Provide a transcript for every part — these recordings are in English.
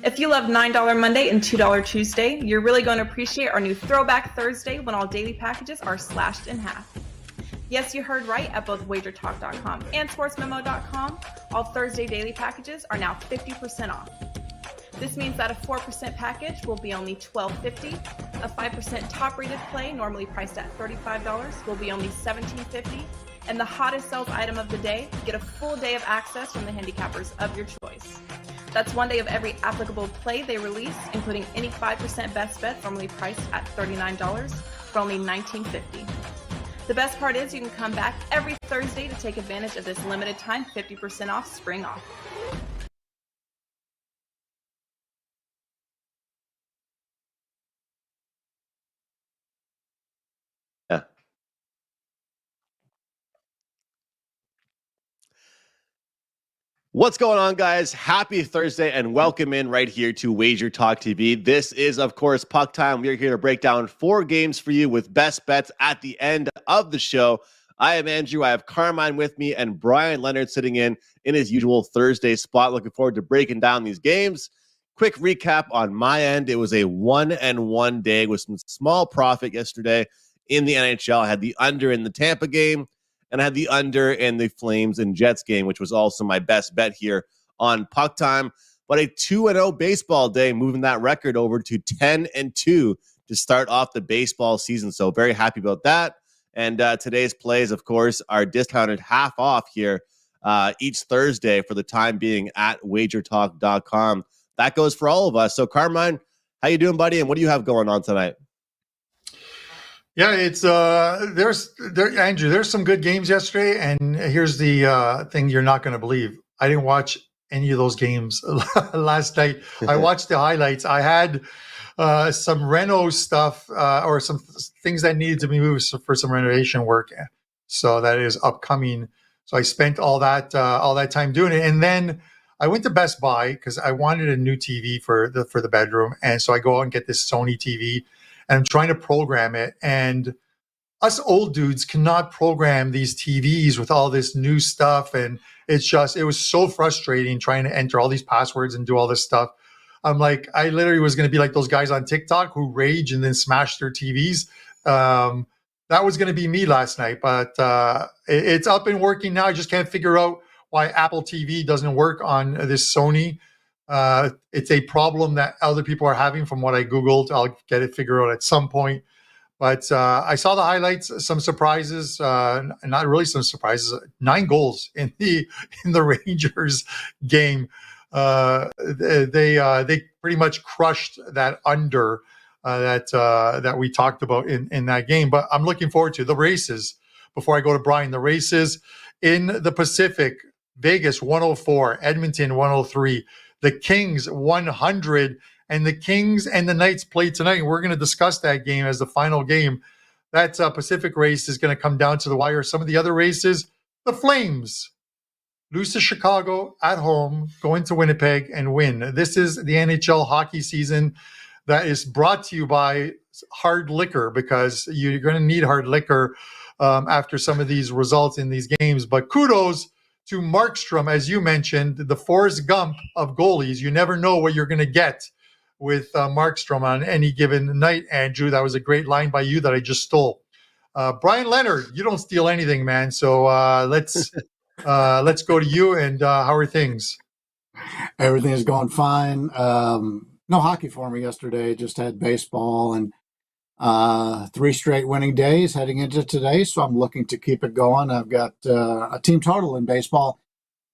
If you love $9 Monday and $2 Tuesday, you're really going to appreciate our new Throwback Thursday when all daily packages are slashed in half. Yes, you heard right. At both wagertalk.com and sportsmemo.com, all Thursday daily packages are now 50% off. This means that a 4% package will be only $12.50. A 5% top-rated play, normally priced at $35, will be only $17.50. And the hottest sales item of the day, get a full day of access from the handicappers of your choice. That's one day of every applicable play they release, including any 5% best bet, normally priced at $39, for only $19.50. The best part is you can come back every Thursday to take advantage of this limited time 50% off spring off. Yeah. What's going on, guys? Happy Thursday and welcome in right here to Wager Talk TV. This is, of course, Puck Time. We are here to break down 4 games for you with best bets at the end of the show. I am Andrew. I have Carmine with me and Brian Leonard sitting in his usual Thursday spot. Looking forward to breaking down these games. Quick recap on my end. It was a 1-1 day with some small profit yesterday in the NHL. I had the under in the Tampa game, and I had the under in the Flames and Jets game, which was also my best bet here on Puck Time. But a 2-0 baseball day, moving that record over to 10-2 to start off the baseball season. So very happy about that. And today's plays, of course, are discounted half off here each Thursday for the time being at wagertalk.com. That goes for all of us. So Carmine, how you doing, buddy? And what do you have going on tonight? Yeah, it's Andrew, there's some good games yesterday, and here's the thing you're not going to believe. I didn't watch any of those games last night. I watched the highlights. I had some reno stuff or some things that needed to be moved for some renovation work, so that is upcoming. So I spent all that time doing it, and then I went to Best Buy because I wanted a new TV for the bedroom, and so I go out and get this Sony TV. And I'm trying to program it. And us old dudes cannot program these TVs with all this new stuff. And it was so frustrating trying to enter all these passwords and do all this stuff. I'm like, I literally was going to be like those guys on TikTok who rage and then smash their TVs. That was going to be me last night, but it's up and working now. I just can't figure out why Apple TV doesn't work on this Sony. It's a problem that other people are having from what I Googled. I'll get it figured out at some point. But I saw the highlights, some surprises, not really some surprises, 9 goals in the Rangers game. They pretty much crushed that under that we talked about in that game. But I'm looking forward to the races. Before I go to Brian, the races in the Pacific, Vegas 104, Edmonton 103. The Kings 100, and the Kings and the Knights play tonight. We're going to discuss that game as the final game. That Pacific race is going to come down to the wire. Some of the other races, the Flames lose to Chicago at home, go into Winnipeg and win. This is the NHL hockey season that is brought to you by hard liquor, because you're going to need hard liquor after some of these results in these games. But kudos to Markstrom, as you mentioned, the Forrest Gump of goalies. You never know what you're going to get with Markstrom on any given night, Andrew. That was a great line by you that I just stole. Brian Leonard, you don't steal anything, man. So let's go to you. And how are things? Everything is going fine. No hockey for me yesterday. Just had baseball and 3 straight winning days heading into today, so I'm looking to keep it going. I've got a team total in baseball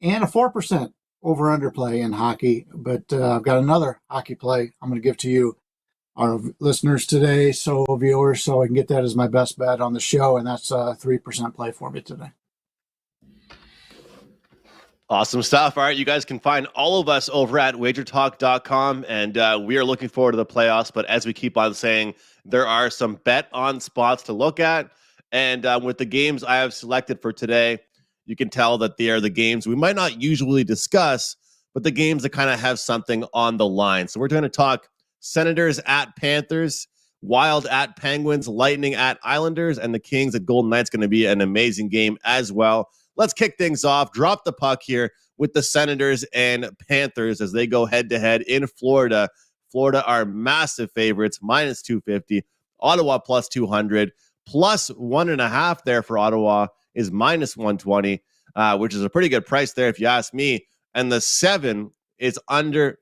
and a 4% over-under play in hockey, but I've got another hockey play I'm going to give to you, our listeners today, so viewers, so I can get that as my best bet on the show, and that's a 3% play for me today. Awesome stuff. All right, you guys can find all of us over at wagertalk.com, and we are looking forward to the playoffs. But as we keep on saying, there are some bet on spots to look at. And with the games I have selected for today, you can tell that they are the games we might not usually discuss, but the games that kind of have something on the line. So we're going to talk Senators at Panthers, Wild at Penguins, Lightning at Islanders, and the Kings at Golden Knights. Going to be an amazing game as well. let's kick things off. Drop the puck here with the Senators and Panthers as they go head-to-head in Florida. Florida are massive favorites, minus 250. Ottawa plus 200. Plus 1.5 there for Ottawa is minus 120, which is a pretty good price there if you ask me. And the 7 is under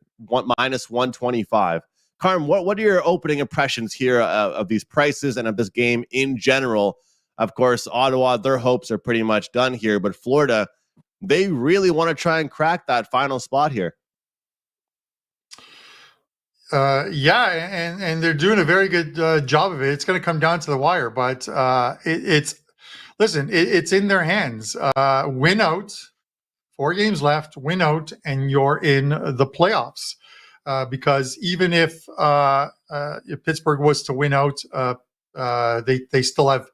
minus 125. Carm, what are your opening impressions here of these prices and of this game in general? Of course, Ottawa, their hopes are pretty much done here, but Florida, they really want to try and crack that final spot here. And they're doing a very good job of it. It's going to come down to the wire, but it's in their hands. Win out, 4 games left, win out, and you're in the playoffs. Because even if Pittsburgh was to win out, they still have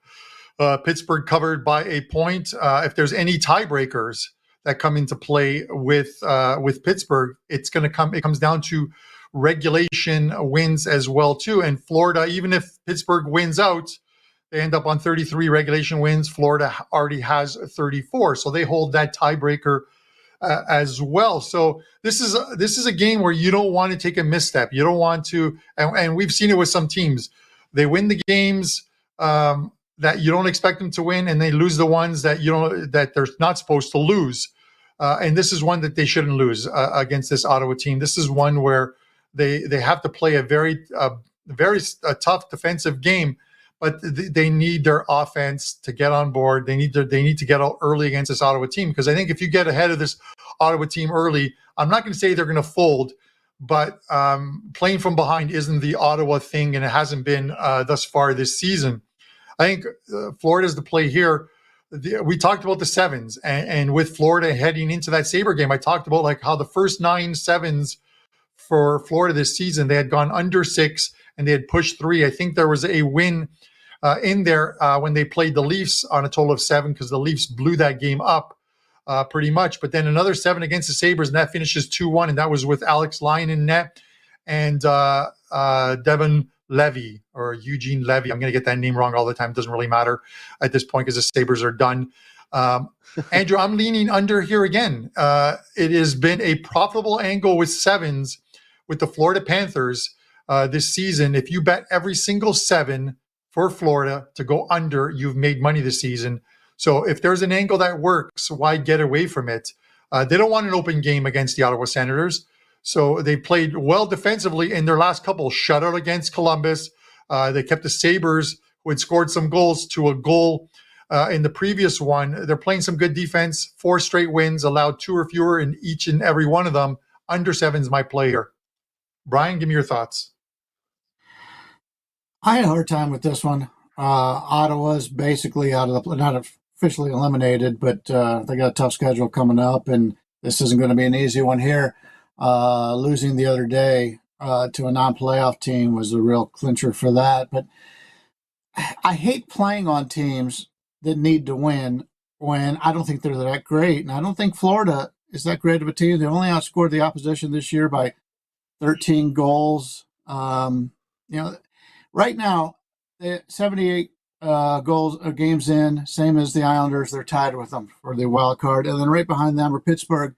Pittsburgh covered by a point. If there's any tiebreakers that come into play with Pittsburgh, it comes down to regulation wins as well too. And Florida, even if Pittsburgh wins out, they end up on 33 regulation wins. Florida already has 34, so they hold that tiebreaker as well. So this is a game where you don't want to take a misstep. You don't want to, and we've seen it with some teams. They win the games that you don't expect them to win, and they lose the ones that that they're not supposed to lose. And this is one that they shouldn't lose against this Ottawa team. This is one where they have to play a very tough defensive game, but they need their offense to get on board. They need to get out early against this Ottawa team, because I think if you get ahead of this Ottawa team early, I'm not going to say they're going to fold, but playing from behind isn't the Ottawa thing, and it hasn't been thus far this season. I think Florida's the play here. We talked about the 7s, and with Florida heading into that Sabre game, I talked about like how the first 9 7s for Florida this season, they had gone under 6 and they had pushed 3. I think there was a win in there when they played the Leafs on a total of 7, because the Leafs blew that game up pretty much. But then another 7 against the Sabres, and that finishes 2-1, and that was with Alex Lyon in net and Devin Levy, or Eugene Levy. I'm going to get that name wrong all the time. It doesn't really matter at this point because the Sabres are done. Andrew, I'm leaning under here again. It has been a profitable angle with 7s with the Florida Panthers this season. If you bet every single 7 for Florida to go under, you've made money this season. So if there's an angle that works, why get away from it? They don't want an open game against the Ottawa Senators. So they played well defensively in their last couple. Shutout against Columbus. They kept the Sabres, who had scored some goals, to a goal in the previous one. They're playing some good defense. 4 straight wins, allowed 2 or fewer in each and every one of them. Under 7's my play here. Brian, give me your thoughts. I had a hard time with this one. Ottawa's basically out of not officially eliminated, but they got a tough schedule coming up, and this isn't going to be an easy one here. Losing the other day to a non-playoff team was a real clincher for that. But I hate playing on teams that need to win when I don't think they're that great. And I don't think Florida is that great of a team. They only outscored the opposition this year by 13 goals. Right now, 78 games in, same as the Islanders. They're tied with them for the wild card. And then right behind them are Pittsburgh.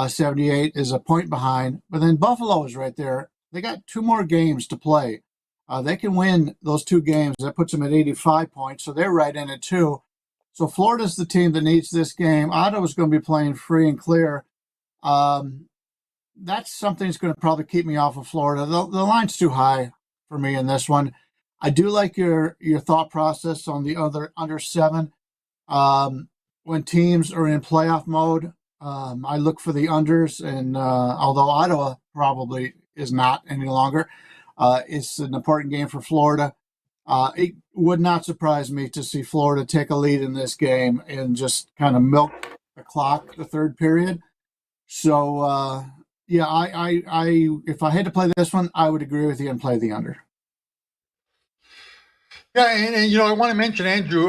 78 is a point behind. But then Buffalo is right there. They got 2 more games to play. They can win those 2 games. That puts them at 85 points. So they're right in it too. So Florida's the team that needs this game. Ottawa's going to be playing free and clear. That's something that's going to probably keep me off of Florida. The line's too high for me in this one. I do like your thought process on the other under 7. When teams are in playoff mode, I look for the unders, and although Ottawa probably is not any longer, it's an important game for Florida. It would not surprise me to see Florida take a lead in this game and just kind of milk the clock the third period. So, I if I had to play this one, I would agree with you and play the under. Yeah, and I want to mention, Andrew,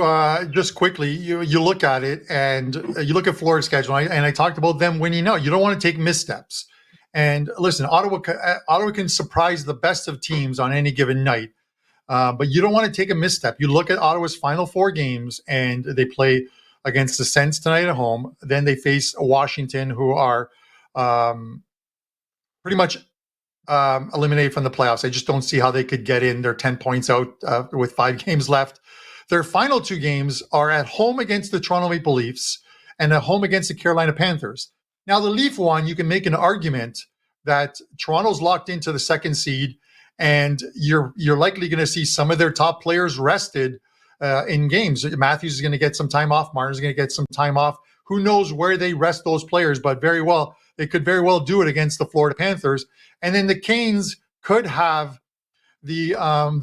just quickly, you look at it and you look at Florida's schedule, and I talked about them winning out. You don't want to take missteps. And listen, Ottawa can surprise the best of teams on any given night, but you don't want to take a misstep. You look at Ottawa's final 4 games, and they play against the Sens tonight at home. Then they face Washington, who are pretty much eliminated from the playoffs. I just don't see how they could get in. They're 10 points out with 5 games left. Their final 2 games are at home against the Toronto Maple Leafs and at home against the Carolina Panthers. Now, the Leaf one, you can make an argument that Toronto's locked into the 2nd seed, and you're likely going to see some of their top players rested in games. Matthews is going to get some time off. Martin's going to get some time off. Who knows where they rest those players, but they could very well do it against the Florida Panthers. And then the Canes could have the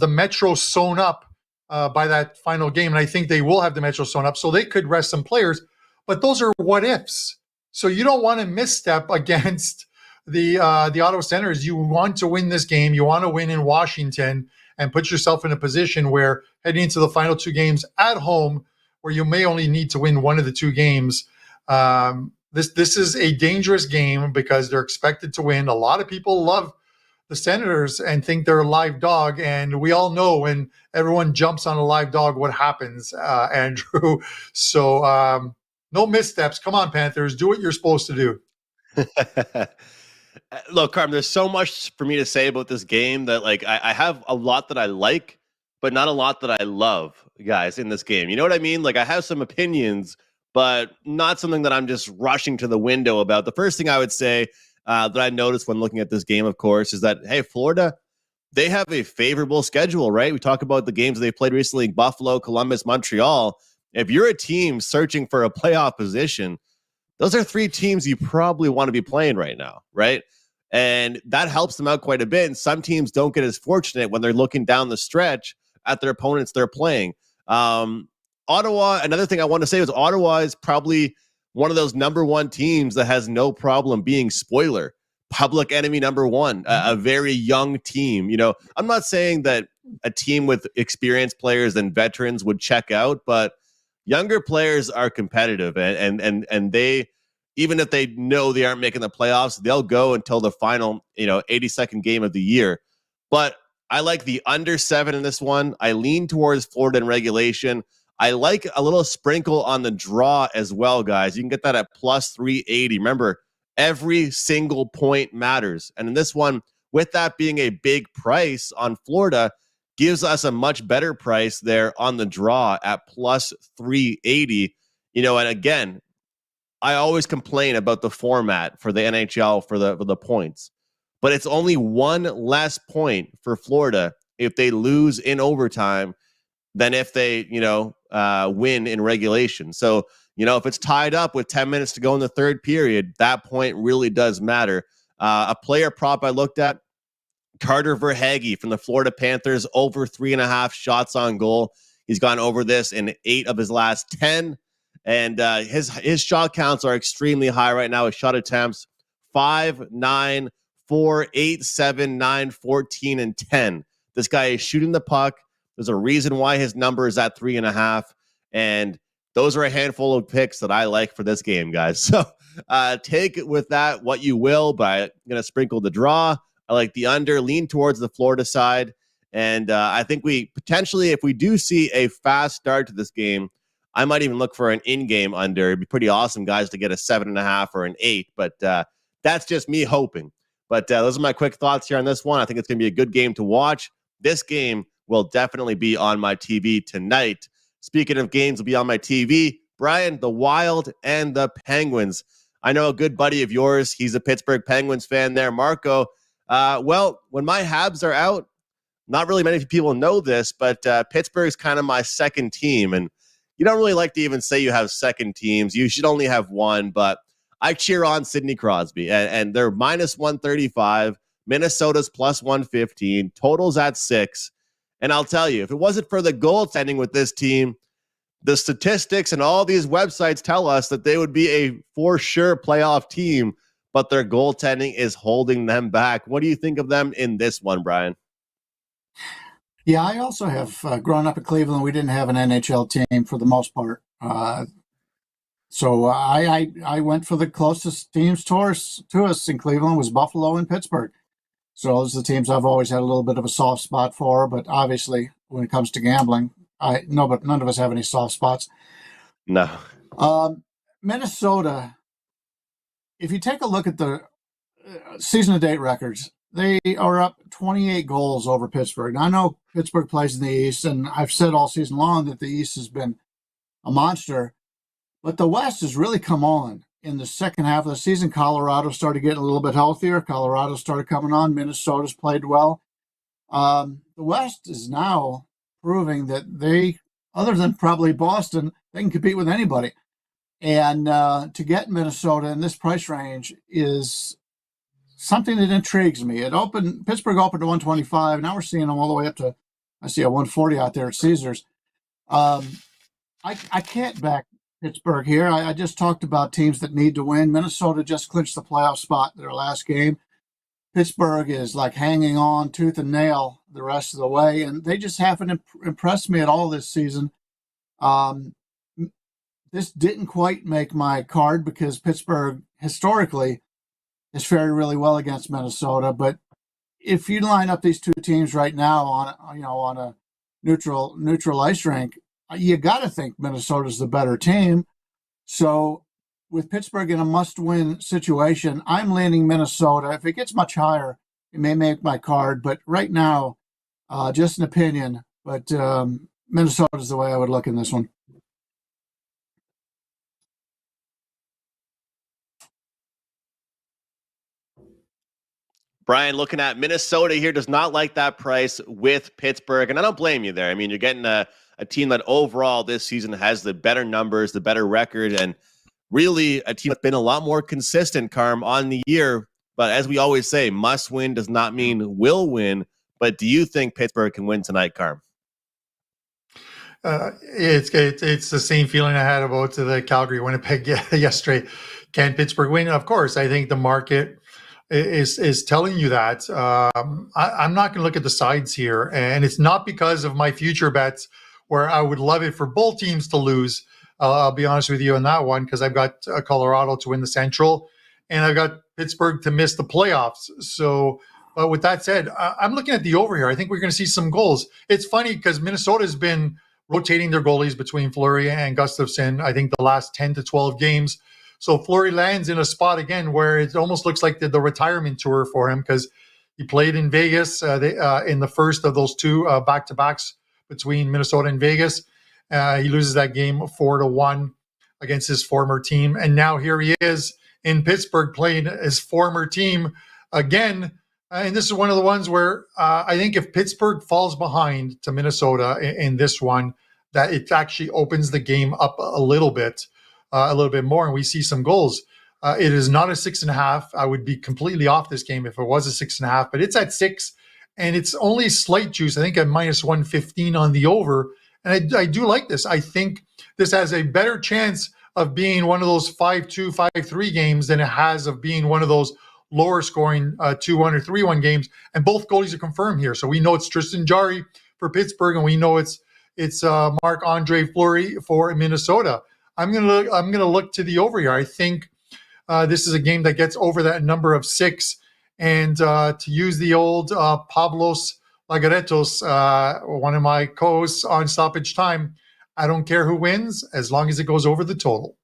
Metro sewn up by that final game, and I think they will have the Metro sewn up, so they could rest some players. But those are what ifs. So you don't want to misstep against the Ottawa Senators. You want to win this game. You want to win in Washington and put yourself in a position where heading into the final 2 games at home, where you may only need to win one of the 2 games. This is a dangerous game because they're expected to win. A lot of people love the Senators and think they're a live dog, and we all know when everyone jumps on a live dog what happens, Andrew. So no missteps. Come on, Panthers, do what you're supposed to do. Look, Carm, there's so much for me to say about this game that I have a lot that I like, but not a lot that I love, guys, in this game. You know what I mean? I have some opinions, but not something that I'm just rushing to the window about. The first thing I would say that I noticed when looking at this game, of course, is that, hey, Florida, they have a favorable schedule, right? We talk about the games they played recently, Buffalo, Columbus, Montreal. If you're a team searching for a playoff position, those are 3 teams you probably want to be playing right now, right? And that helps them out quite a bit. And some teams don't get as fortunate when they're looking down the stretch at their opponents they're playing. Ottawa, another thing I want to say is Ottawa is probably one of those number 1 teams that has no problem being spoiler, public enemy number 1, a very young team. I'm not saying that a team with experienced players and veterans would check out, but younger players are competitive, and they, even if they know they aren't making the playoffs, they'll go until the final, 82nd game of the year. But I like the under 7 in this one. I lean towards Florida in regulation. I like a little sprinkle on the draw as well, guys. You can get that at plus 380. Remember, every single point matters. And in this one, with that being a big price on Florida, gives us a much better price there on the draw at plus 380. And again, I always complain about the format for the NHL for the points, but it's only 1 less point for Florida if they lose in overtime than if they, win in regulation. So, if it's tied up with 10 minutes to go in the 3rd period, that point really does matter. A player prop I looked at, Carter Verhaeghe from the Florida Panthers, over 3.5 shots on goal. He's gone over this in 8 of his last 10. And his shot counts are extremely high right now. His shot attempts 5, 9, 4, 8, 7, 9, 14, and 10. This guy is shooting the puck. There's a reason why his number is at 3.5. And those are a handful of picks that I like for this game, guys. So take it with that what you will, but I'm going to sprinkle the draw. I like the under, lean towards the Florida side. And I think we potentially, if we do see a fast start to this game, I might even look for an in-game under. It'd be pretty awesome, guys, to get a 7.5 or an 8. But that's just me hoping. But those are my quick thoughts here on this one. I think it's going to be a good game to watch. This game will definitely be on my TV tonight. Speaking of games will be on my TV, Brian, the Wild and the Penguins. I know a good buddy of yours. He's a Pittsburgh Penguins fan there, Marco. Well, when my Habs are out, not really many people know this, but Pittsburgh's kind of my second team. And you don't really like to even say you have second teams. You should only have one, but I cheer on Sidney Crosby. And they're minus 135. Minnesota's plus 115. Totals at 6. And I'll tell you, if it wasn't for the goaltending with this team, the statistics and all these websites tell us that they would be a for sure playoff team, but their goaltending is holding them back. What do you think of them in this one, Brian? Yeah, I also have grown up in Cleveland. We didn't have an NHL team for the most part. So I went for the closest teams to us in Cleveland was Buffalo and Pittsburgh. So those are the teams I've always had a little bit of a soft spot for. But obviously, when it comes to gambling, none of us have any soft spots. No. Minnesota, if you take a look at the season-to-date records, they are up 28 goals over Pittsburgh. Now, I know Pittsburgh plays in the East, and I've said all season long that the East has been a monster, but the West has really come on. In the second half of the season, Colorado started getting a little bit healthier. Colorado started coming on. Minnesota's played well. The West is now proving that they, other than probably Boston, they can compete with anybody. And to get Minnesota in this price range is something that intrigues me. Pittsburgh opened to 125. Now we're seeing them all the way up to, I see a 140 out there at Caesars. I can't back Pittsburgh here. I just talked about teams that need to win. Minnesota just clinched the playoff spot in their last game. Pittsburgh is like hanging on tooth and nail the rest of the way, and they just haven't impressed me at all this season. This didn't quite make my card because Pittsburgh historically has fared really well against Minnesota. But if you line up these two teams right now on a neutral ice rink, you got to think Minnesota's the better team. So with Pittsburgh in a must-win situation, I'm leaning Minnesota. If it gets much higher, it may make my card. But right now, just an opinion. But Minnesota's the way I would look in this one. Brian, looking at Minnesota here, does not like that price with Pittsburgh. And I don't blame you there. I mean, you're getting a team that overall this season has the better numbers, the better record, and really a team that's been a lot more consistent, Carm, on the year. But as we always say, must win does not mean will win. But do you think Pittsburgh can win tonight, Carm? It's the same feeling I had about the Calgary-Winnipeg yesterday. Can Pittsburgh win? Of course. I think the market is telling you that. I'm not going to look at the sides here, and it's not because of my future bets where I would love it for both teams to lose. I'll be honest with you on that one because I've got Colorado to win the Central, and I've got Pittsburgh to miss the playoffs. So, with that said, I'm looking at the over here. I think we're going to see some goals. It's funny because Minnesota's been rotating their goalies between Fleury and Gustafsson, I think the last 10 to 12 games. So Fleury lands in a spot again where it almost looks like the retirement tour for him because he played in Vegas in the first of those two back-to-backs between Minnesota and Vegas. He loses that game 4-1 against his former team. And now here he is in Pittsburgh playing his former team again. And this is one of the ones where I think if Pittsburgh falls behind to Minnesota in this one, that it actually opens the game up a little bit more, and we see some goals. It is not a 6.5. I would be completely off this game if it was a 6.5, but it's at 6, and it's only slight juice. I think at minus 115 on the over, and I do like this. I think this has a better chance of being one of those 5-2, 5-3 games than it has of being one of those lower scoring 2-1 or 3-1 games. And both goalies are confirmed here, so we know it's Tristan Jarry for Pittsburgh, and we know it's Marc-Andre Fleury for Minnesota. I'm gonna look to the over here. I think this is a game that gets over that number of 6. And to use the old Pablos Lagaretos, one of my co-hosts on Stoppage Time, I don't care who wins as long as it goes over the total.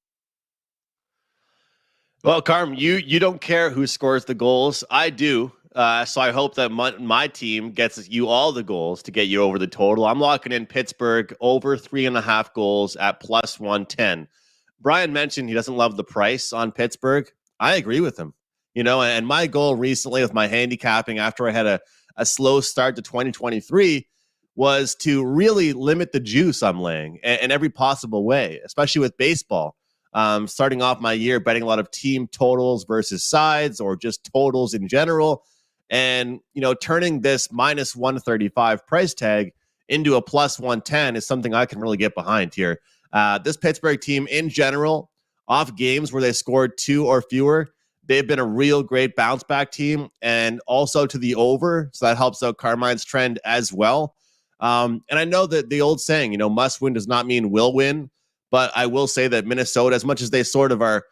Well, Carm, you don't care who scores the goals. I do. So I hope that my team gets you all the goals to get you over the total. I'm locking in Pittsburgh over 3.5 goals at plus 110. Brian mentioned he doesn't love the price on Pittsburgh. I agree with him. And my goal recently with my handicapping after I had a slow start to 2023 was to really limit the juice I'm laying in every possible way, especially with baseball. Starting off my year betting a lot of team totals versus sides or just totals in general. And, turning this minus 135 price tag into a plus 110 is something I can really get behind here. This Pittsburgh team in general, off games where they scored 2 or fewer, they've been a real great bounce back team, and also to the over. So that helps out Carmine's trend as well. And I know that the old saying, must win does not mean will win. But I will say that Minnesota, as much as they sort of are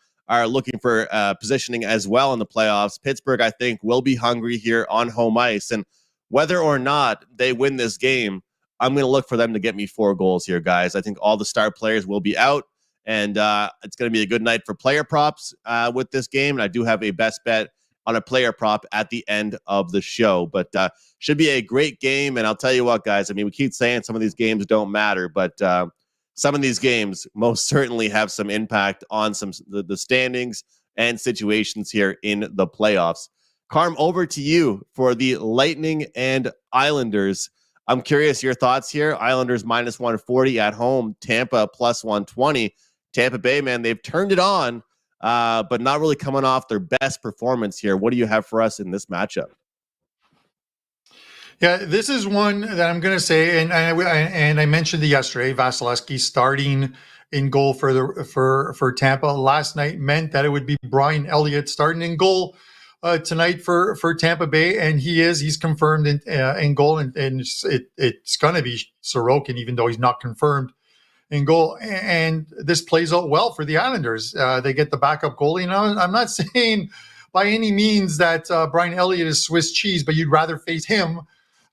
looking for positioning as well in the playoffs, Pittsburgh, I think, will be hungry here on home ice. And whether or not they win this game, I'm going to look for them to get me 4 goals here, guys. I think all the star players will be out, And it's going to be a good night for player props with this game. And I do have a best bet on a player prop at the end of the show. But should be a great game. And I'll tell you what, guys, I mean, we keep saying some of these games don't matter, but some of these games most certainly have some impact on the standings and situations here in the playoffs. Carm, over to you for the Lightning and Islanders. I'm curious your thoughts here. Islanders minus 140 at home, Tampa plus 120. Tampa Bay, man, they've turned it on, but not really coming off their best performance here. What do you have for us in this matchup? Yeah, this is one that I'm going to say, and I mentioned it yesterday. Vasilevsky starting in goal for Tampa last night meant that it would be Brian Elliott starting in goal tonight for Tampa Bay, and he's confirmed in goal, and it's going to be Sorokin, even though he's not confirmed in goal. And this plays out well for the Islanders. They get the backup goalie. Now, I'm not saying by any means that Brian Elliott is Swiss cheese, but you'd rather face him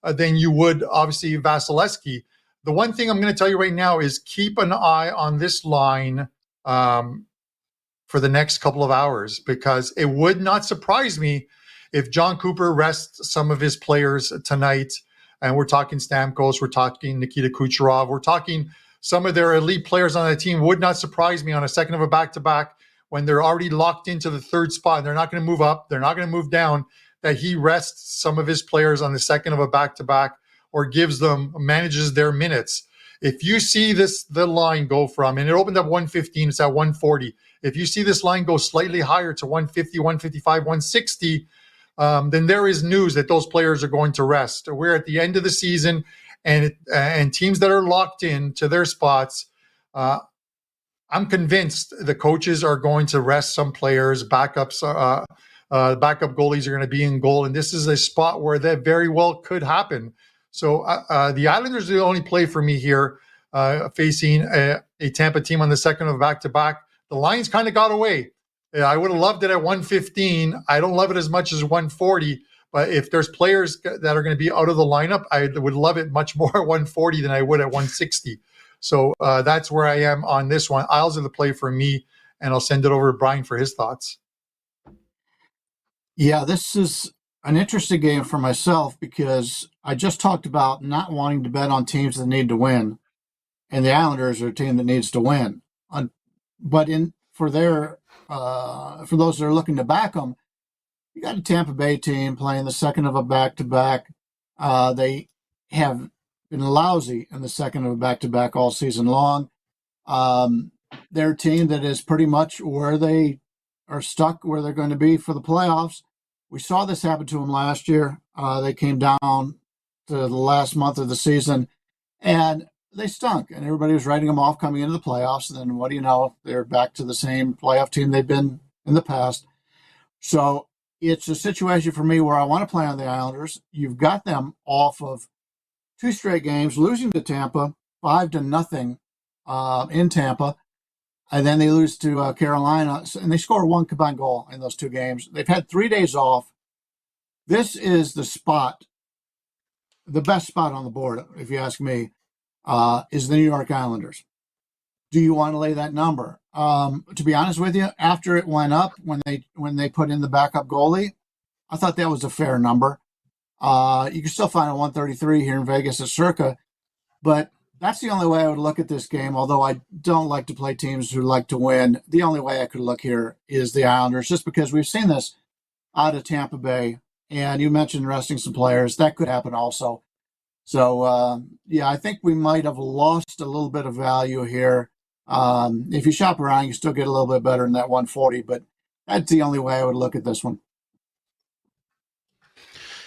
than you would, obviously, Vasilevsky. The one thing I'm going to tell you right now is keep an eye on this line for the next couple of hours, because it would not surprise me if John Cooper rests some of his players tonight. And we're talking Stamkos, we're talking Nikita Kucherov, we're talking some of their elite players on the team. Would not surprise me on a second of a back-to-back when they're already locked into the third spot and they're not going to move up, they're not going to move down, that he rests some of his players on the second of a back-to-back or manages their minutes. If you see the line go from, and it opened up 115, it's at 140. If you see this line go slightly higher to 150, 155, 160, then there is news that those players are going to rest. We're at the end of the season, and teams that are locked in to their spots, I'm convinced the coaches are going to rest some players. Backup goalies are going to be in goal, and this is a spot where that very well could happen. So the Islanders are the only play for me here, facing a Tampa team on the second of back-to-back. The lines kind of got away. I would have loved it at 115. I don't love it as much as 140, but if there's players that are going to be out of the lineup, I would love it much more at 140 than I would at 160. So that's where I am on this one. Isles are the play for me, and I'll send it over to Brian for his thoughts. Yeah, this is an interesting game for myself because I just talked about not wanting to bet on teams that need to win, and the Islanders are a team that needs to win. But for those that are looking to back them, you got a Tampa Bay team playing the second of a back-to-back. They have been lousy in the second of a back-to-back all season long. They're a team that is pretty much where they are stuck, where they're going to be for the playoffs. We saw this happen to them last year. They came down to the last month of the season, and they stunk, and everybody was writing them off coming into the playoffs. And then what do you know? They're back to the same playoff team they've been in the past. So it's a situation for me where I want to play on the Islanders. You've got them off of 2 straight games, losing to Tampa 5-0 in Tampa, and then they lose to Carolina, and they score 1 combined goal in those 2 games. They've had 3 days off. This is the best spot on the board, if you ask me, is the New York Islanders. Do you want to lay that number? To be honest with you, after it went up, when they put in the backup goalie, I thought that was a fair number. You can still find a 133 here in Vegas at Circa, but that's the only way I would look at this game, although I don't like to play teams who like to win. The only way I could look here is the Islanders, just because we've seen this out of Tampa Bay, and you mentioned resting some players. That could happen also. So, yeah, I think we might have lost a little bit of value here. If you shop around, you still get a little bit better than that 140, but that's the only way I would look at this one.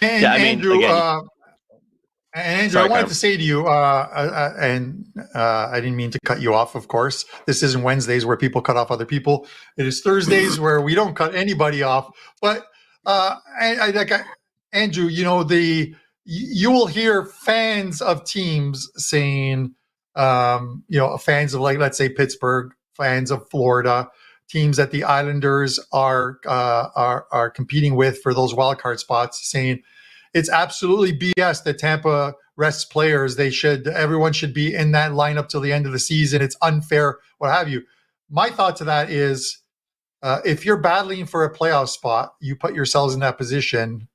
And yeah, I mean, Andrew, again, Andrew, sorry, I wanted Carm. to say to you, and I didn't mean to cut you off, of course. This isn't Wednesdays where people cut off other people. It is Thursdays where we don't cut anybody off. But Andrew, you will hear fans of teams saying, fans of, like, let's say Pittsburgh, fans of Florida, teams that the Islanders are competing with for those wild card spots, saying it's absolutely BS that Tampa rests players. Everyone should be in that lineup till the end of the season. It's unfair, what have you. my thought to that is, if you're battling for a playoff spot, you put yourselves in that position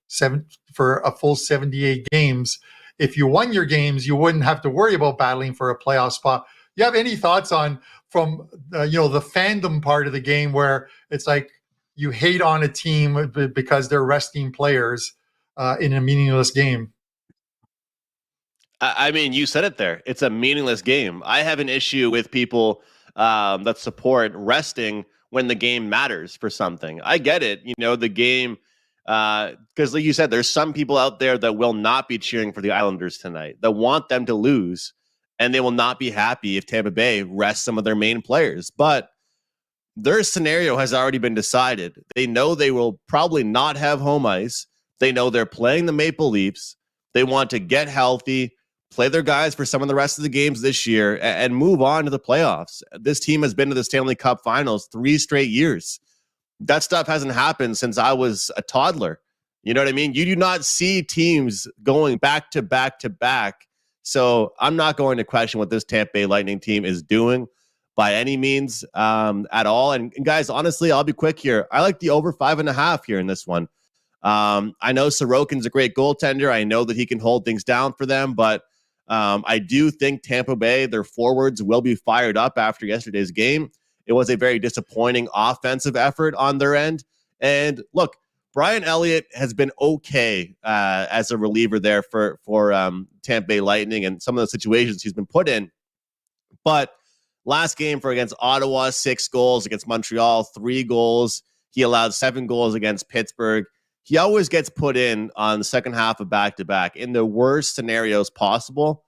for a full 78 games. If you won your games, you wouldn't have to worry about battling for a playoff spot. You have any thoughts on from the fandom part of the game where it's like you hate on a team because they're resting players in a meaningless game? I mean, you said it there. It's a meaningless game. I have an issue with people that support resting when the game matters for something. I get it. The game, because like you said, there's some people out there that will not be cheering for the Islanders tonight, that want them to lose, and they will not be happy if Tampa Bay rests some of their main players. But their scenario has already been decided. They know they will probably not have home ice. They know they're playing the Maple Leafs. They want to get healthy, play their guys for some of the rest of the games this year, and move on to the playoffs. This team has been to the Stanley Cup Finals 3 straight years. That stuff hasn't happened since I was a toddler. You know what I mean? You do not see teams going back to back to back. So I'm not going to question what this Tampa Bay Lightning team is doing by any means at all. And guys, honestly, I'll be quick here. I like the over 5.5 here in this one. I know Sorokin's a great goaltender. I know that he can hold things down for them, but I do think Tampa Bay, their forwards will be fired up after yesterday's game. It was a very disappointing offensive effort on their end. And look, Brian Elliott has been okay as a reliever there for Tampa Bay Lightning and some of the situations he's been put in. But last game against Ottawa, 6 goals, against Montreal, 3 goals. He allowed 7 goals against Pittsburgh. He always gets put in on the second half of back-to-back in the worst scenarios possible,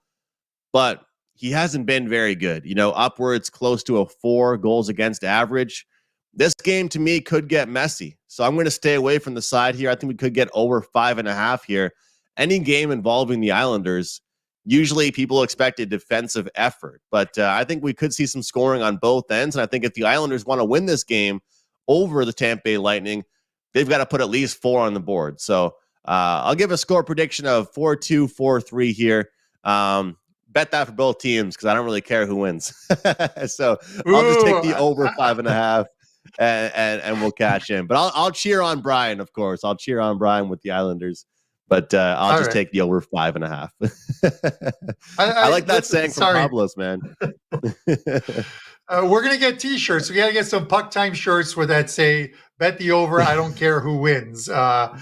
but he hasn't been very good. Upwards close to a 4 goals against average. This game, to me, could get messy. So I'm going to stay away from the side here. I think we could get over 5.5 here. Any game involving the Islanders, usually people expect a defensive effort, but I think we could see some scoring on both ends. And I think if the Islanders want to win this game over the Tampa Bay Lightning, they've got to put at least 4 on the board. So I'll give a score prediction of 4-2, 4-3 here. Bet that for both teams because I don't really care who wins. So I'll just take the over 5.5 and we'll cash in. But I'll cheer on Brian, of course. I'll cheer on Brian with the Islanders. But I'll just take the over 5.5. I like that saying from Pablos, man. We're going to get T-shirts. We got to get some Puck Time shirts where that say, bet the over, I don't care who wins. And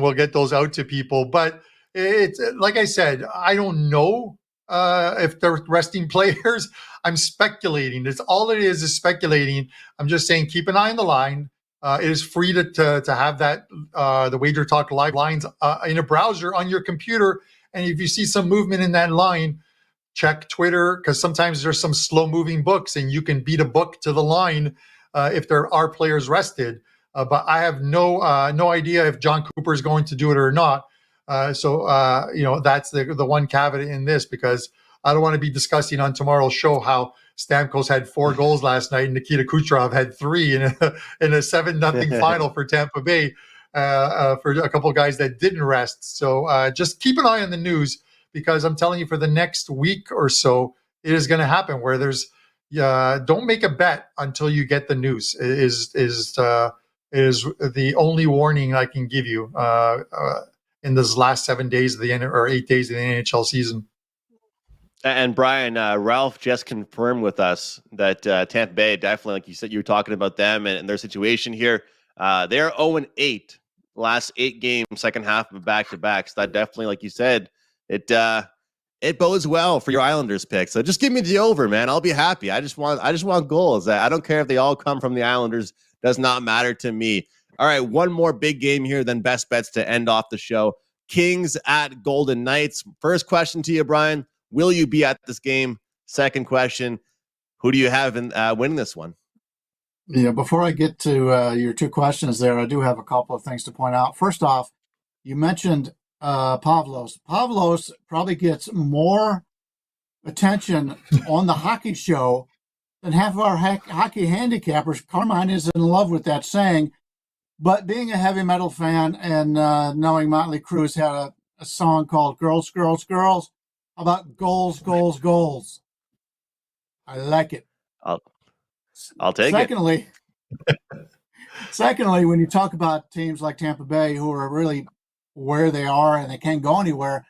we'll get those out to people. But it's like I said, I don't know if they're resting players. I'm speculating. It's all it is speculating. I'm just saying, keep an eye on the line. It is free to have that the Wager Talk live lines in a browser on your computer. And if you see some movement in that line, check Twitter, because sometimes there's some slow moving books and you can beat a book to the line if there are players rested. But I have no idea if John Cooper is going to do it or not. So that's the one caveat in this, because I don't want to be discussing on tomorrow's show how Stamkos had 4 goals last night and Nikita Kucherov had 3 in a 7-0 final for Tampa Bay for a couple of guys that didn't rest. So just keep an eye on the news, because I'm telling you, for the next week or so, it is going to happen where there's don't make a bet until you get the news. Is the only warning I can give you in this last 7 days of the end, or 8 days of the NHL season. And Brian, Ralph just confirmed with us that Tampa Bay, definitely, like you said, you were talking about them and their situation here. They're 0-8 last 8 games, second half of back-to-back. So that definitely, like you said, it bodes well for your Islanders pick. So just give me the over, man. I'll be happy. I just want goals. I don't care if they all come from the Islanders. Does not matter to me. All right, one more big game here, then best bets to end off the show. Kings at Golden Knights. First question to you, Brian. Will you be at this game? Second question, who do you have in winning this one? Yeah, before I get to your 2 questions there, I do have a couple of things to point out. First off, you mentioned Pavlos. Pavlos probably gets more attention on the hockey show than half of our hockey handicappers. Carmine is in love with that saying, but being a heavy metal fan and knowing Motley Crue's had a song called Girls, Girls, Girls, about goals, goals, goals. I like it. I'll take it. Secondly, when you talk about teams like Tampa Bay who are really where they are and they can't go anywhere,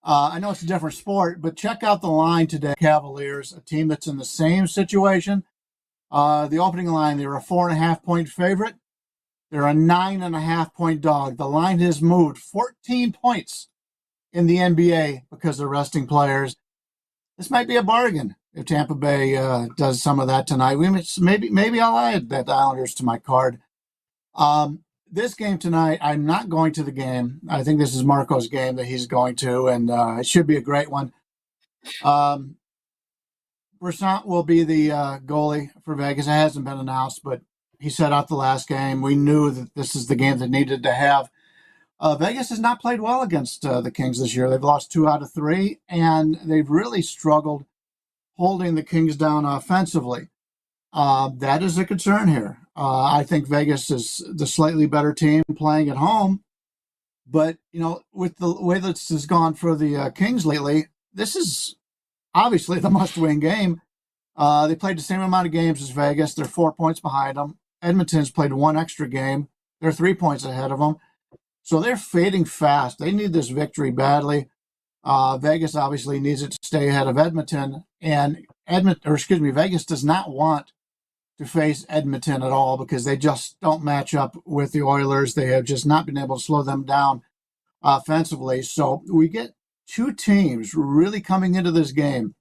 I know it's a different sport, but check out the line today. Cavaliers, a team that's in the same situation. The opening line, they were a 4.5-point favorite. They're a 9.5-point dog. The line has moved 14 points in the NBA because they're resting players. This might be a bargain if Tampa Bay does some of that tonight. Maybe I'll add that Islanders to my card. This game tonight, I'm not going to the game. I think this is Marco's game that he's going to, and it should be a great one. Brisant will be the goalie for Vegas. It hasn't been announced, but he set out the last game. We knew that this is the game that needed to have. Vegas has not played well against the Kings this year. They've lost 2 out of 3, and they've really struggled holding the Kings down offensively. That is a concern here. I think Vegas is the slightly better team playing at home. But, with the way this has gone for the Kings lately, this is obviously the must-win game. They played the same amount of games as Vegas. They're 4 points behind them. Edmonton's played 1 extra game. They're 3 points ahead of them. So they're fading fast. They need this victory badly. Vegas obviously needs it to stay ahead of Edmonton. And Vegas does not want to face Edmonton at all because they just don't match up with the Oilers. They have just not been able to slow them down offensively. So we get 2 teams really coming into this game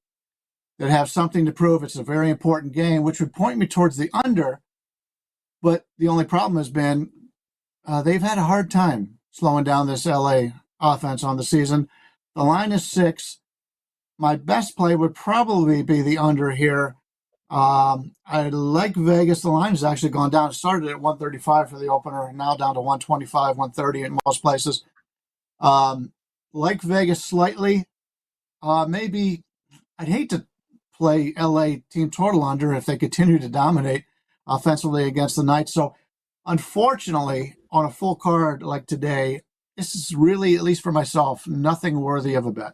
that have something to prove. It's a very important game, which would point me towards the under. But the only problem has been they've had a hard time slowing down this LA offense on the season. The line is 6. My best play would probably be the under here. I like Vegas. The line has actually gone down. It started at 135 for the opener, now down to 125, 130 in most places. Like Vegas slightly. Maybe I'd hate to play LA team total under if they continue to dominate offensively against the Knights. So unfortunately, on a full card like today, this is really, at least for myself, nothing worthy of a bet.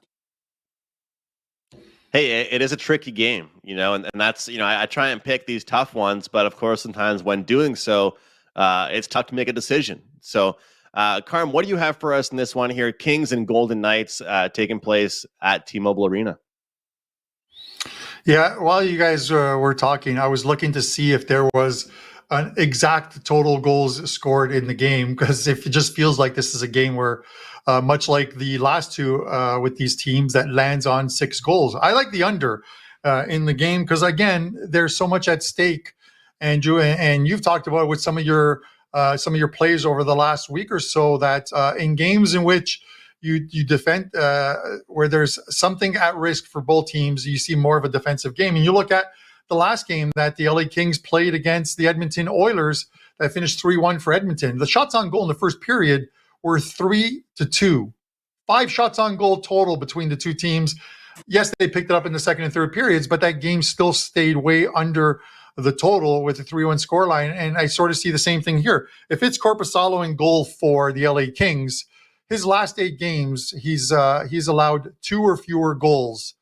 Hey, it is a tricky game, and that's, I try and pick these tough ones, but of course, sometimes when doing so, it's tough to make a decision. So, Carm, what do you have for us in this one here? Kings and Golden Knights taking place at T-Mobile Arena. Yeah, while you guys were talking, I was looking to see if there was an exact total goals scored in the game, because it just feels like this is a game where, much like the last 2 with these teams, that lands on 6 goals. I like the under in the game because, again, there's so much at stake. Andrew, and you've talked about it with some of your plays over the last week or so, that in games in which you defend, where there's something at risk for both teams, you see more of a defensive game. And you look at the last game that the LA Kings played against the Edmonton Oilers that finished 3-1 for Edmonton. The shots on goal in the first period were 3-2. 5 shots on goal total between the 2 teams. Yes, they picked it up in the second and third periods, but that game still stayed way under the total with a 3-1 scoreline. And I sort of see the same thing here. If it's Korpisalo in goal for the LA Kings, his last 8 games, he's allowed 2 or fewer goals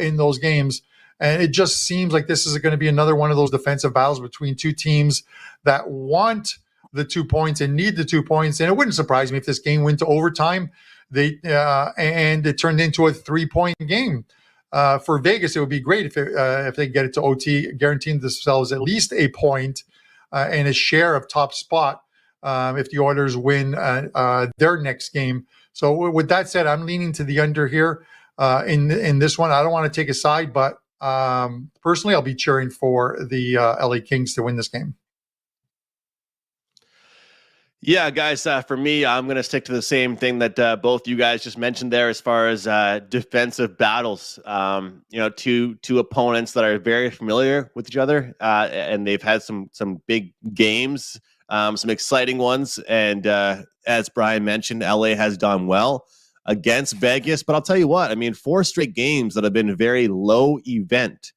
in those games. And it just seems like this is going to be another one of those defensive battles between 2 teams that want the 2 points and need the 2 points. And it wouldn't surprise me if this game went to overtime and it turned into a 3-point game. For Vegas, it would be great if they get it to OT, guaranteeing themselves at least a point and a share of top spot if the Oilers win their next game. So with that said, I'm leaning to the under here in this one. I don't want to take a side, but personally, I'll be cheering for the LA Kings to win this game. Yeah, guys, for me, I'm going to stick to the same thing that both you guys just mentioned there as far as defensive battles. Two opponents that are very familiar with each other, and they've had some big games, some exciting ones. And as Brian mentioned, LA has done well against Vegas. But I'll tell you what, 4 straight games that have been very low event.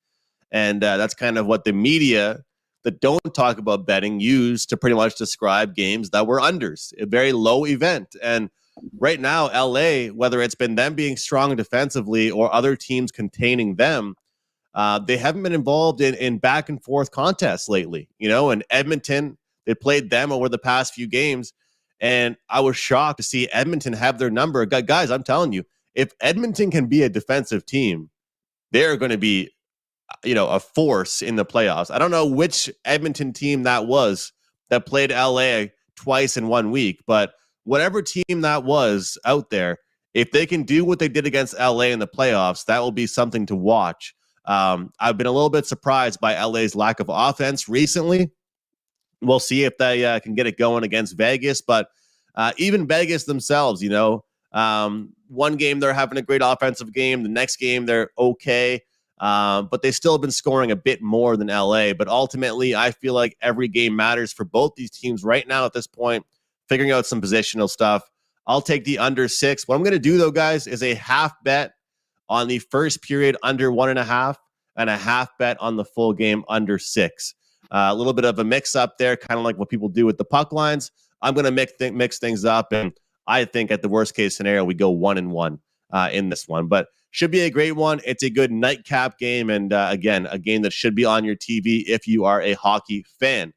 And that's kind of what the media that don't talk about betting use to pretty much describe games that were unders, a very low event. And right now, LA, whether it's been them being strong defensively or other teams containing them, they haven't been involved in back and forth contests lately. And Edmonton, they played them over the past few games, and I was shocked to see Edmonton have their number. Guys, I'm telling you, if Edmonton can be a defensive team, they're going to be, a force in the playoffs. I don't know which Edmonton team that was that played LA twice in 1 week, but whatever team that was out there, if they can do what they did against LA in the playoffs, that will be something to watch. I've been a little bit surprised by LA's lack of offense recently. We'll see if they can get it going against Vegas, but even Vegas themselves, one game they're having a great offensive game. The next game they're okay, but they still have been scoring a bit more than LA. But ultimately, I feel like every game matters for both these teams right now at this point, figuring out some positional stuff. I'll take the under 6. What I'm going to do, though, guys, is a half bet on the first period under 1.5 and a half bet on the full game under 6. A little bit of a mix up there, kind of like what people do with the puck lines. I'm going to mix things up, and I think at the worst case scenario, we go 1-1 in this one. But should be a great one. It's a good nightcap game, and again, a game that should be on your TV if you are a hockey fan.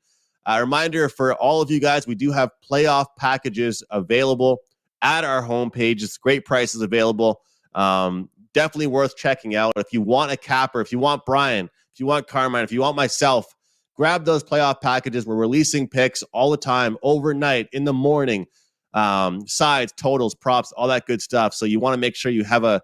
A reminder for all of you guys, we do have playoff packages available at our homepage. It's great prices available. Definitely worth checking out. If you want a capper, if you want Brian, if you want Carmine, if you want myself, grab those playoff packages. We're releasing picks all the time, overnight, in the morning, sides, totals, props, all that good stuff. So you want to make sure you have a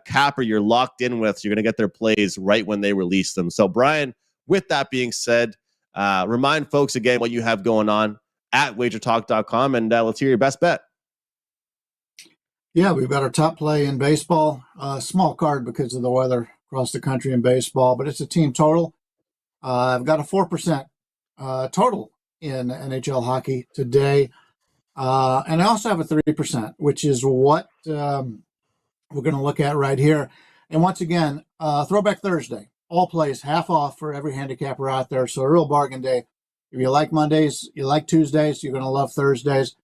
capper you're locked in with. So you're going to get their plays right when they release them. So Brian, with that being said, remind folks again what you have going on at wagertalk.com, and let's hear your best bet. Yeah, we've got our top play in baseball. Small card because of the weather across the country in baseball, but it's a team total. I've got a 4% total in NHL hockey today. And I also have a 3%, which is what we're going to look at right here. And once again, Throwback Thursday. All plays half off for every handicapper out there. So a real bargain day. If you like Mondays, you like Tuesdays, you're going to love Thursdays.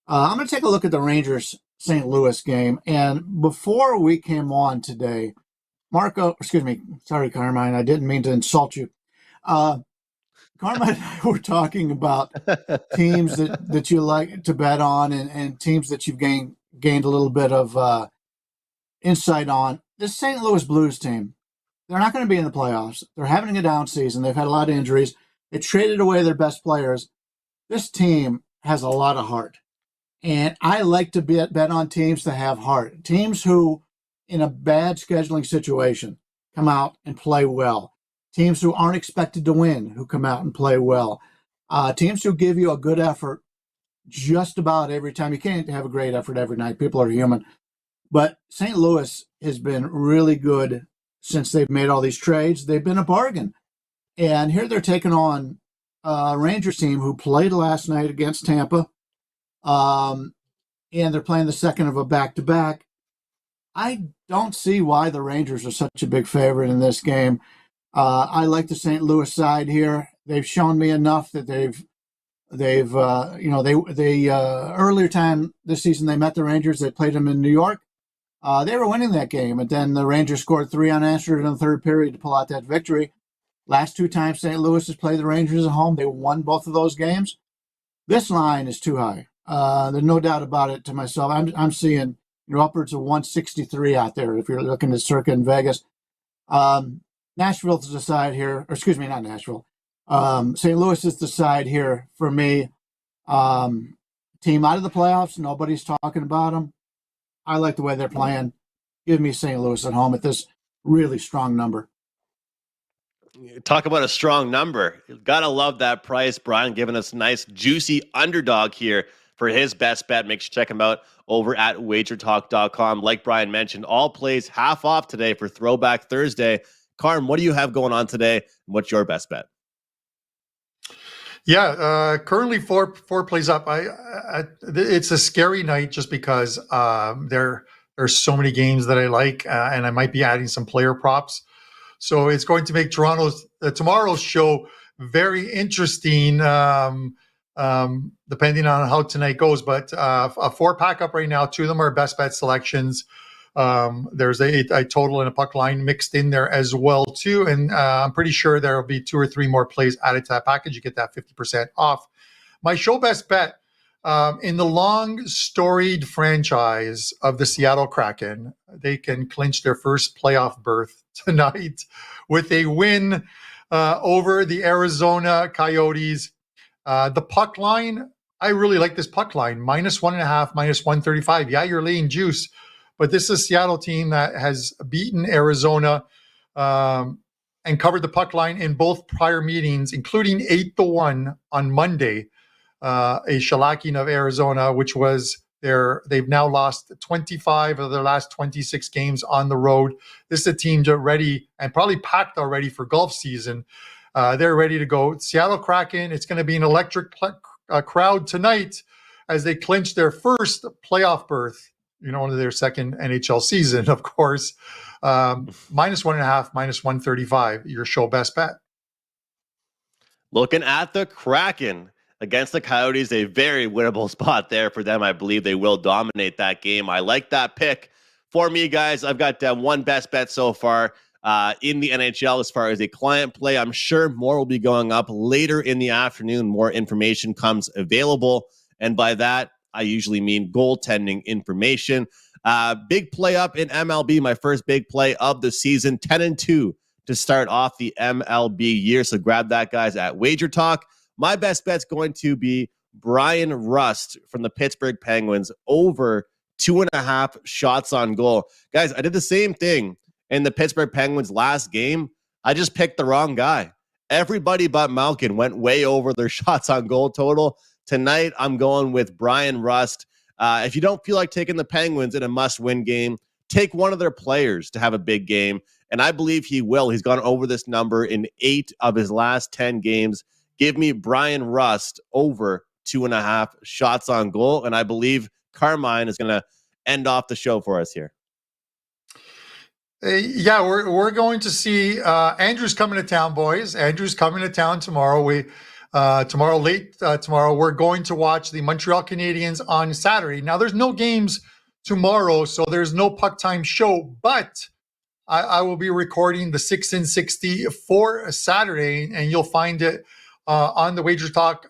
I'm going to take a look at the Rangers St. Louis game. And before we came on today, sorry, Carmine, I didn't mean to insult you. Carmine and I were talking about teams that you like to bet on and teams that you've gained a little bit of insight on. This St. Louis Blues team, they're not going to be in the playoffs. They're having a down season. They've had a lot of injuries. They traded away their best players. This team has a lot of heart. And I like to bet on teams that have heart. Teams who, in a bad scheduling situation, come out and play well. Teams who aren't expected to win, who come out and play well. Teams who give you a good effort just about every time. You can't have a great effort every night. People are human. But St. Louis has been really good since they've made all these trades. They've been a bargain. And here they're taking on a Rangers team who played last night against Tampa. And they're playing the second of a back-to-back. I don't see why the Rangers are such a big favorite in this game. I like the St. Louis side here. They've shown me enough that they've earlier time this season they met the Rangers. They played them in New York. They were winning that game, and then the Rangers scored 3 unanswered in the third period to pull out that victory. Last 2 times St. Louis has played the Rangers at home, they won both of those games. This line is too high. There's no doubt about it. To myself, I'm seeing upwards of 163 out there if you're looking at circa in Vegas. Nashville is the side here, or excuse me, not Nashville. St. Louis is the side here for me. Team out of the playoffs, nobody's talking about them. I like the way they're playing. Give me St. Louis at home at this really strong number. Talk about a strong number. Gotta love that price. Brian giving us nice, juicy underdog here for his best bet. Make sure to check him out over at wagertalk.com. Like Brian mentioned, all plays half off today for Throwback Thursday. Carm, what do you have going on today? What's your best bet? Yeah, currently four plays up. It's a scary night just because there's so many games that I like, and I might be adding some player props. So it's going to make tomorrow's show very interesting, depending on how tonight goes. But a 4-pack up right now. 2 of them are best bet selections. There's a total and a puck line mixed in there as well too, and I'm pretty sure there will be 2 or 3 more plays added to that package. You get that 50% off. My show best bet in the long storied franchise of the Seattle Kraken, they can clinch their first playoff berth tonight with a win over the Arizona Coyotes. The puck line, I really like this puck line, -1.5, -135. Yeah, you're laying juice, but this is a Seattle team that has beaten Arizona and covered the puck line in both prior meetings, including 8-1 on Monday. A shellacking of Arizona, which was they've now lost 25 of their last 26 games on the road. This is a team ready and probably packed already for golf season. They're ready to go. Seattle Kraken, it's going to be an electric crowd tonight as they clinch their first playoff berth, into their second NHL season, of course. -1.5, -135, your show best bet. Looking at the Kraken against the Coyotes, a very winnable spot there for them. I believe they will dominate that game. I like that pick. For me, guys, I've got one best bet so far in the NHL as far as a client play. I'm sure more will be going up later in the afternoon. More information comes available. And by that, I usually mean goaltending information. Big play up in MLB, my first big play of the season, 10-2 to start off the MLB year. So grab that, guys, at Wager Talk. My best bet's going to be Bryan Rust from the Pittsburgh Penguins over 2.5 shots on goal. Guys, I did the same thing in the Pittsburgh Penguins last game. I just picked the wrong guy. Everybody but Malkin went way over their shots on goal total. Tonight, I'm going with Bryan Rust. If you don't feel like taking the Penguins in a must-win game, take one of their players to have a big game, and I believe he will. He's gone over this number in 8 of his last 10 games. Give me Bryan Rust over 2.5 shots on goal, and I believe Carmine is going to end off the show for us here. Yeah, we're going to see Andrew's coming to town, boys. Andrew's coming to town tomorrow. Tomorrow we're going to watch the Montreal Canadiens on Saturday. Now, there's no games tomorrow, so there's no puck time show, but I will be recording the 6 and 60 for Saturday, and you'll find it on the Wager Talk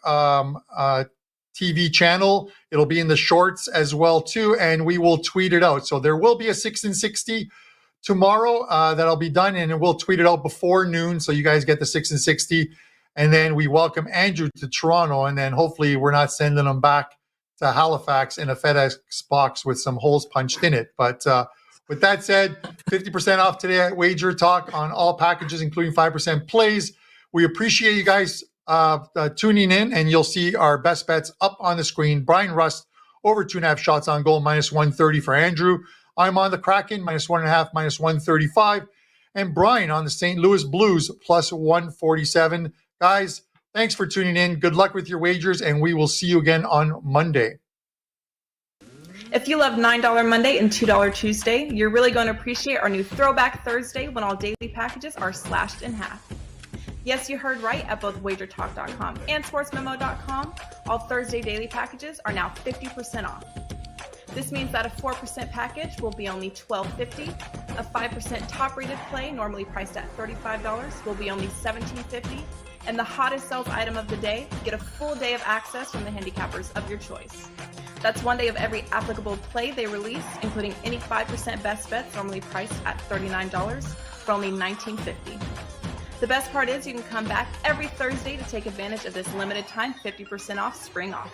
TV channel. It'll be in the shorts as well too, and we will tweet it out. So there will be a 6 and 60 tomorrow that'll be done, and we'll tweet it out before noon, so you guys get the 6 and 60. And then we welcome Andrew to Toronto, and then hopefully we're not sending him back to Halifax in a FedEx box with some holes punched in it. But with that said, 50% off today at Wager Talk on all packages, including 5% plays. We appreciate you guys tuning in, and you'll see our best bets up on the screen. Bryan Rust over 2.5 shots on goal, -130 for Andrew. I'm on the Kraken, -1.5, -135. And Brian on the St. Louis Blues, +147. Guys, thanks for tuning in. Good luck with your wagers, and we will see you again on Monday. If you love $9 Monday and $2 Tuesday, you're really going to appreciate our new Throwback Thursday when all daily packages are slashed in half. Yes, you heard right. At both wagertalk.com and sportsmemo.com, all Thursday daily packages are now 50% off. This means that a 4% package will be only $12.50. A 5% top-rated play, normally priced at $35, will be only $17.50. And the hottest sales item of the day, get a full day of access from the handicappers of your choice. That's one day of every applicable play they release, including any 5% best bets, normally priced at $39, for only $19.50. The best part is you can come back every Thursday to take advantage of this limited time 50% off spring off.